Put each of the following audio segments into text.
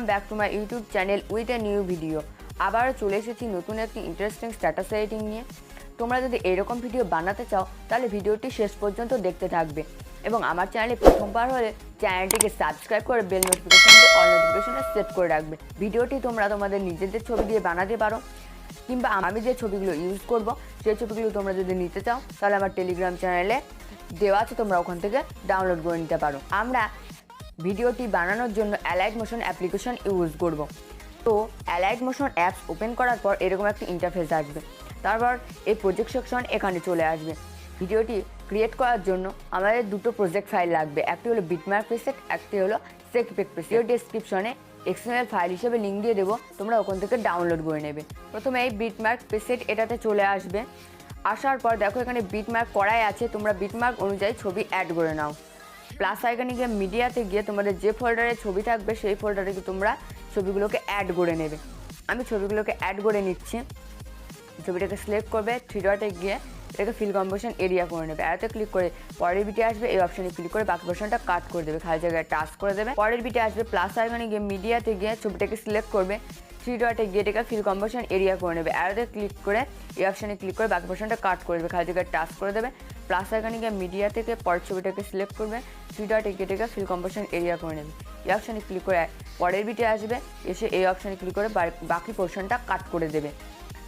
Welcome back to my YouTube channel with a new video. আবারও চলে এসেছি নতুন একটি ইন্টারেস্টিং স্ট্যাটাস এডিটিং নিয়ে। তোমরা যদি এরকম ভিডিও বানাতে চাও তাহলে ভিডিওটি শেষ পর্যন্ত দেখতে থাকবে এবং আমার চ্যানেলে প্রথমবার হলে চ্যানেলটিকে সাবস্ক্রাইব করে বেল নোটিফিকেশনটি অল নোটিফিকেশনে সেট করে রাখবে। ভিডিওটি তোমরা তোমাদের নিজেদের ছবি দিয়ে বানাতে পারো কিংবা আমি যে ছবিগুলো ইউজ করব সেই ছবিগুলো তোমরা যদি নিতে চাও তাহলে আমার টেলিগ্রাম চ্যানেলে দেওয়া আছে, তোমরা ওখান থেকে ডাউনলোড করে নিতে পারো। আমরা ভিডিওটি বানানোর জন্য অ্যালাইট মোশন অ্যাপ্লিকেশন ইউজ করব। তো অ্যালাইট মোশন অ্যাপস ওপেন করার পর এরকম একটি ইন্টারফেস আসবে, তারপর এই প্রজেক্ট সেকশন এখানে চলে আসবে। ভিডিওটি ক্রিয়েট করার জন্য আমাদের দুটো প্রজেক্ট ফাইল লাগবে, একটি হলো বিটমার্ক প্রিসেট, একটি হলো সেকপিক প্রিসেট। ভিডিও ডেসক্রিপশনে এক্সএমএল ফাইল হিসেবে লিঙ্ক দিয়ে দেবো, তোমরা ওখান থেকে ডাউনলোড করে নেবে। প্রথমে এই বিটমার্ক প্রিসেট এটাতে চলে আসবে। আসার পর দেখো এখানে বিটমার্ক করাই আছে, তোমরা বিটমার্ক অনুযায়ী ছবি অ্যাড করে নাও। প্লাস আইকনে গিয়ে মিডিয়াতে গিয়ে তোমাদের যে ফোল্ডারে ছবি থাকবে সেই ফোল্ডারে তোমরা ছবিগুলোকে অ্যাড করে নেবে। আমি ছবিগুলোকে অ্যাড করে নিচ্ছি। ছবিটাকে সিলেক্ট করবে, থ্রি ডটে গিয়ে এটাকে ফিল কম্পোজিশন এরিয়া করে নেবে। এতে ক্লিক করে পরের বিটে আসবে, এই অপশানে ক্লিক করে বাকি পোর্শনটা কাট করে দেবে, খালি জায়গায় টাচ করে দেবে। পরের বিটে আসবে, প্লাস আইকনে গিয়ে মিডিয়াতে গিয়ে ছবিটাকে সিলেক্ট করবে, থ্রি ডটে গিয়ে এটাকে ফিল কম্পোজিশন এরিয়া করে নেবে। এতে ক্লিক করে এই অপশানে ক্লিক করে বাকি পোর্শনটা কাট করে দেবে, খালি জায়গায় টাচ করে দেবে। প্লাস আইকনে গিয়ে মিডিয়া থেকে পরের ছবিটাকে সিলেক্ট করবে, থ্রি ডটে গিয়ে এটাকে ফিল কম্পোজিশন এরিয়া করে নেবে। এই অপশানে ক্লিক করে পরের বিটে আসবে, এসে এই অপশানে ক্লিক করে বাকি পোর্শনটা কাট করে দেবে,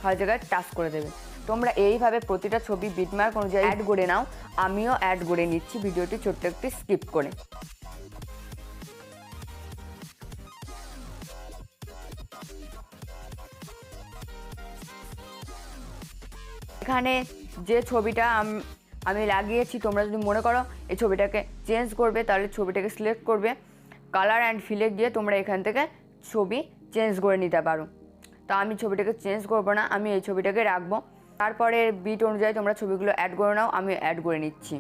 খালি জায়গায় টাচ করে দেবে। তোমরা এইভাবে প্রতিটা ছবি বিটমার্ক অনুযায়ী অ্যাড করে নাও। আমিও অ্যাড করে নিচ্ছি ভিডিওটি ছোট্ট একটি স্কিপ করে। এখানে যে ছবিটা আমি লাগিয়েছি, তোমরা যদি মনে করো এই ছবিটাকে চেঞ্জ করবে তাহলে ছবিটাকে সিলেক্ট করবে, কালার অ্যান্ড ফিলে গিয়ে তোমরা এখান থেকে ছবি চেঞ্জ করে নিতে পারো। তা আমি ছবিটাকে চেঞ্জ করব না, আমি এই ছবিটাকে রাখবো। তারপরে বিট অনুযায়ী তোমরা ছবিগুলো অ্যাড করে নাও, আমি অ্যাড করে নিচ্ছি।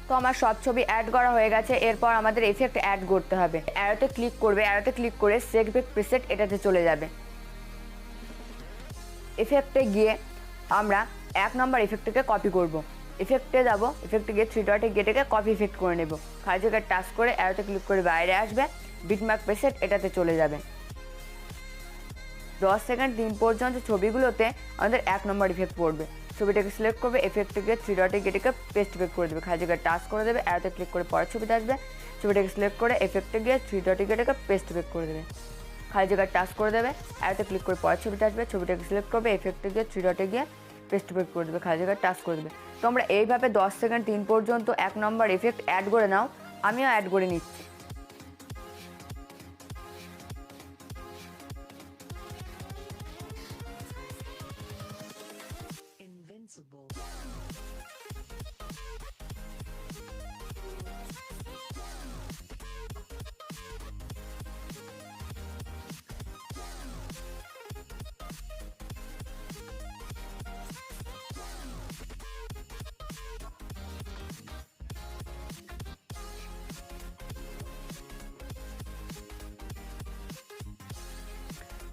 তো আমার সব ছবি অ্যাড করা হয়ে গেছে। এরপর আমাদের এফেক্ট অ্যাড করতে হবে। অ্যারোতে ক্লিক করবে, অ্যারোতে ক্লিক করে সেকপিক প্রিসেট এটাতে চলে যাবে। এফেক্টে গিয়ে আমরা 1 নম্বর এফেক্টটাকে কপি করব। এফেক্টে যাবো, এফেক্টে গিয়ে থ্রি ডটে গিয়ে এটাকে কপি ইফেক্ট করে নেব। খালি জায়গায় টাচ করে অ্যারোতে ক্লিক করে বাইরে আসবে, বিটমার্ক প্রিসেট এটাতে চলে যাবে। 10 সেকেন্ড দিন পর্যন্ত ছবিগুলোতে আমাদের 1 নম্বর ইফেক্ট পড়বে। ছবিটাকে সিলেক্ট করবে, এফেক্টে গিয়ে থ্রি ডটে গিয়ে এটাকে পেস্ট ইফেক্ট করে দেবে, খালি জায়গায় টাচ করে দেবে। অ্যারোতে ক্লিক করে পরের ছবিতে আসবে, ছবিটাকে সিলেক্ট করে এফেক্টে গিয়ে থ্রি ডটে গিয়ে এটাকে পেস্ট ইফেক্ট করে দেবে, খালি জায়গায় টাচ করে দেবে। অ্যারোতে ক্লিক করে পরের ছবিতে আসবে, ছবিটাকে সিলেক্ট করবে, এফেক্টে গিয়ে থ্রি ডটে গিয়ে পেস্ট ইফেক্ট করে দেবে, খালি জায়গায় টাচ করে দেবে। তোমরা এইভাবে 10 সেকেন্ড দিন পর্যন্ত 1 নম্বর এফেক্ট অ্যাড করে নাও। আমিও অ্যাড করে নিচ্ছি।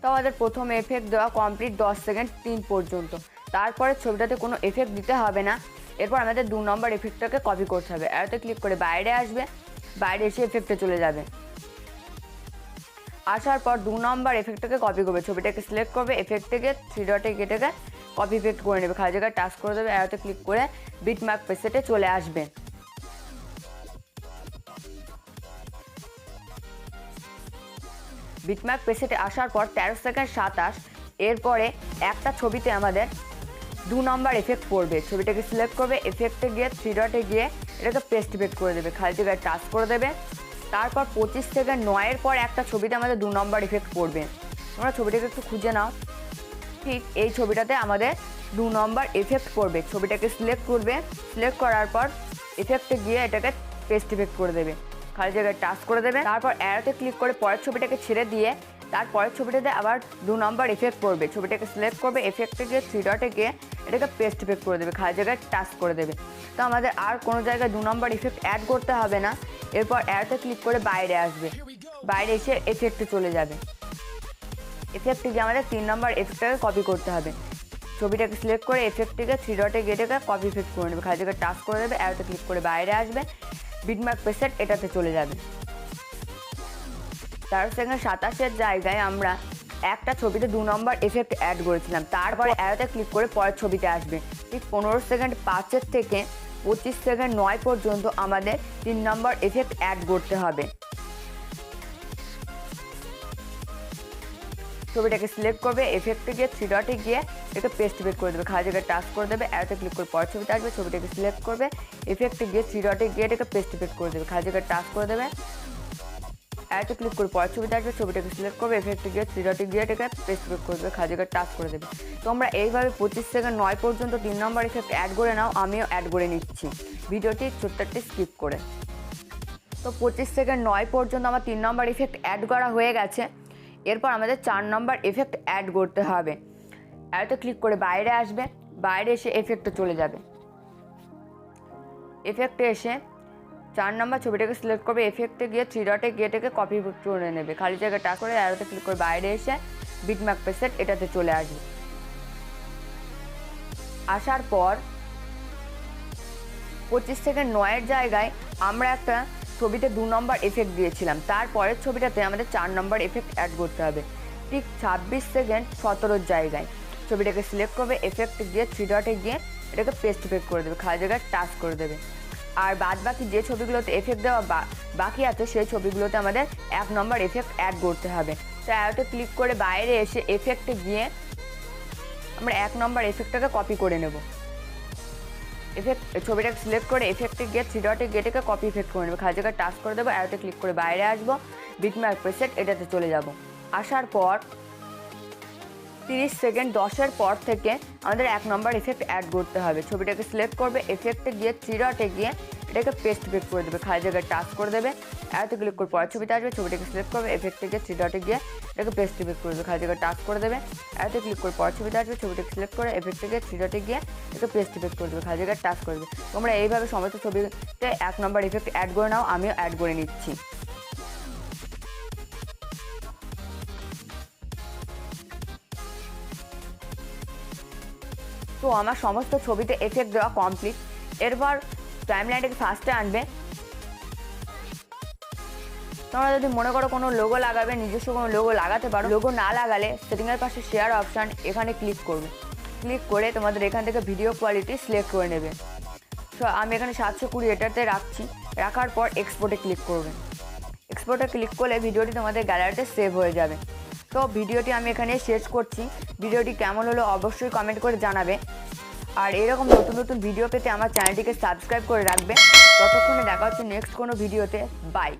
তো আমাদের প্রথম এফেক্ট দেওয়া কমপ্লিট 10 সেকেন্ড দিন পর্যন্ত। তারপরে ছবিটাতে কোনো এফেক্ট দিতে হবে না। এরপর আমাদের 2 নম্বর এফেক্টটাকে কপি করতে হবে। এতে ক্লিক করে বাইরে আসবে, বাইরে এসে এফেক্টে চলে যাবে। আসার পর 2 নম্বর এফেক্টটাকে কপি করবে, ছবিটাকে সিলেক্ট করবে, এফেক্ট থেকে থ্রি ডটে গিয়ে কপি ইফেক্ট করে নেবে, খালি জায়গায় টাচ করে দেবে। এতে ক্লিক করে বিটমার্ক প্রিসেটে চলে আসবে। বিটমার্ক প্রিসেটে আসার পর 13 সেকেন্ড 27, এরপরে একটা ছবিতে আমাদের 2 নম্বর এফেক্ট পড়বে। ছবিটাকে সিলেক্ট করবে, এফেক্টে গিয়ে থ্রি ডটে গিয়ে এটাকে পেস্ট ইফেক্ট করে দেবে, খালি জায়গায় টাচ করে দেবে। তারপর 25 সেকেন্ড 9-এর পর একটা ছবিতে আমাদের 2 নম্বর এফেক্ট পড়বে। তোমরা ছবিটাকে একটু খুঁজে নাও। ঠিক এই ছবিটাতে আমাদের 2 নম্বর এফেক্ট পড়বে। ছবিটাকে সিলেক্ট করবে, সিলেক্ট করার পর এফেক্টে গিয়ে এটাকে পেস্ট ইফেক্ট করে দেবে, খালি জায়গায় টাচ করে দেবে। তারপর অ্যারোতে ক্লিক করে পরের ছবিটাকে ছেড়ে দিয়ে তারপরের ছবিটাতে আবার 2 নম্বর এফেক্ট পড়বে। ছবিটাকে সিলেক্ট করবে, এফেক্টে গিয়ে থ্রি ডটে গিয়ে এটাকে পেস্ট ইফেক্ট করে দেবে, খালি জায়গায় টাচ করে দেবে। তো আমাদের আর কোনো জায়গায় 2 নম্বর ইফেক্ট অ্যাড করতে হবে না। এরপর অ্যারোতে ক্লিক করে বাইরে আসবে, বাইরে এসে এফেক্টে চলে যাবে। এফেক্টে গিয়ে আমাদের 3 নম্বর এফেক্টটাকে কপি করতে হবে। ছবিটাকে সিলেক্ট করে এফেক্টটিকে থ্রি ডটে গিয়ে কপি ইফেক্ট করে নেবে, খালি জায়গায় টাচ করে দেবে। অ্যারোতে ক্লিক করে বাইরে আসবে, বিটম্যাপ প্রেসেট এটাতে চলে যাবে। 13:27 জায়গায় আমরা একটা ছবিতে 2 নম্বর এফেক্ট অ্যাড করেছিলাম। তারপরে অ্যারোতে ক্লিক করে পরের ছবিতে আসবে। ঠিক 15:05 থেকে 25:09 পর্যন্ত আমাদের 3 নম্বর এফেক্ট অ্যাড করতে হবে। ছবিটাকে সিলেক্ট করবে, এফেক্টে গিয়ে 3 ডটে গিয়ে এটাকে পেস্ট বেক করে দেবে, খালি জায়গায় টাচ করে দেবে, অ্যারোতে ক্লিক করে পরের ছবিতে আসবে, ছবিটাকে সিলেক্ট করবে, এফেক্টে গিয়ে 3 ডটে গিয়ে এটাকে পেস্ট বেক করে দেবে, খালি জায়গায় টাচ করে দেবে, অ্যারোতে ক্লিক করে পরের ছবিতে আসবে, ছবিটাকে সিলেক্ট করবে, এফেক্টে গিয়ে 3 ডটে গিয়ে এটাকে পেস্ট বেক করে দেবে, খালি জায়গায় টাচ করে দেবে। তোমরা এইভাবে 25:09 পর্যন্ত 3 নম্বর এফেক্ট অ্যাড করে নাও, আমিও অ্যাড করে নিচ্ছি ভিডিওটি ছোট্ট একটি স্কিপ করে। তো 25:09 পর্যন্ত আমার 3 নম্বর ইফেক্ট অ্যাড করা হয়ে গেছে। এরপর আমাদের 4 নম্বর এফেক্ট অ্যাড করতে হবে। অ্যারোতে ক্লিক করে বাইরে আসবে, বাইরে এসে এফেক্টে চলে যাবে, এফেক্টে এসে 4 নম্বর ছবিটাকে সিলেক্ট করবে, এফেক্টে গিয়ে 3 ডটে গিয়ে এটাকে কপি করে নেবে, খালি জায়গায় টাচ করে অ্যারোতে ক্লিক করে বাইরে এসে বিটম্যাপ প্রেসেট এটাতে চলে আসবে। আসার পর 25:09 জায়গায় আমরা একটা ছবিতে 2 নম্বর এফেক্ট দিয়েছিলাম, তারপরের ছবিটাতে আমাদের 4 নম্বর এফেক্ট অ্যাড করতে হবে। ঠিক 26:17 জায়গায় ছবিটাকে সিলেক্ট করবে, এফেক্ট গিয়ে 3 ডটে গিয়ে এটাকে পেস্ট বেক করে দেবে, খালি জায়গায় টাচ করে দেবে। আর বাদ বাকি যে ছবিগুলোতে এফেক্ট দেওয়া বাকি আছে সেই ছবিগুলোতে আমাদের 1 নম্বর এফেক্ট অ্যাড করতে হবে। তো অ্যারোতে ক্লিক করে বাইরে এসে এফেক্টে গিয়ে আমরা 1 নম্বর এফেক্টটাকে কপি করে নেব, ছবিটাকে সিলেক্ট করে এফেক্টে গিয়ে 3 ডটে গিয়ে এটাকে কপি ইফেক্ট করে নেবে, খালি জায়গায় টাচ করে দেবো, অ্যারোতে ক্লিক করে বাইরে আসবো, বিটম্যাপ প্রেসেট এটাতে চলে যাব। আসার পর 30 সেকেন্ড 10-এর পর থেকে আমাদের 1 নম্বর এফেক্ট অ্যাড করতে হবে। ছবিটাকে সিলেক্ট করবে, এফেক্টে গিয়ে 3 ডটে গিয়ে এটাকে পেস্ট বেক করে দেবে, খালি জায়গায় টাচ করে দেবে, অ্যারোতে ক্লিক করে পরের ছবিতে আসবে, ছবিটাকে সিলেক্ট করবে, এফেক্টে গিয়ে 3 ডটে গিয়ে এটাকে পেস্ট বেক করে দেবে, খালি জায়গায় টাচ করে দেবে, অ্যারোতে ক্লিক করে পরের ছবিতে আসবে, ছবিটাকে সিলেক্ট করে এফেক্টে গিয়ে 3 ডটে গিয়ে এটাকে পেস্ট বেক করে দেবে, খালি জায়গায় টাচ করবে। তোমরা এইভাবে সমস্ত ছবিতে 1 নম্বর এফেক্ট অ্যাড করে নাও, আমিও অ্যাড করে নিচ্ছি। তো আমার সমস্ত ছবিতে এফেক্ট দেওয়া কমপ্লিট। এরপর টাইমলাইনটাকে ফার্স্টে আনবে। তোমরা যদি মনে করো কোনো লোগো লাগাবে, নিজস্ব কোনো লোগো লাগাতে পারো। লোগো না লাগালে সেটিংয়ের পাশে শেয়ার অপশান, এখানে ক্লিক করবে, ক্লিক করে তোমাদের এখান থেকে ভিডিও কোয়ালিটি সিলেক্ট করে নেবে। তো আমি এখানে 720 এটাতে রাখছি, রাখার পর এক্সপোর্টে ক্লিক করবে। এক্সপোর্টে ক্লিক করলে ভিডিওটি তোমাদের গ্যালারিতে সেভ হয়ে যাবে। তো ভিডিওটি আমি এখানে শেষ করছি। ভিডিওটি কেমন হলো অবশ্যই কমেন্ট করে জানাবে। আর এরকম নতুন নতুন ভিডিও পেতে আমার চ্যানেলটিকে সাবস্ক্রাইব করে রাখবে। ততক্ষণে দেখা হচ্ছে নেক্সট কোনো ভিডিওতে। বাই।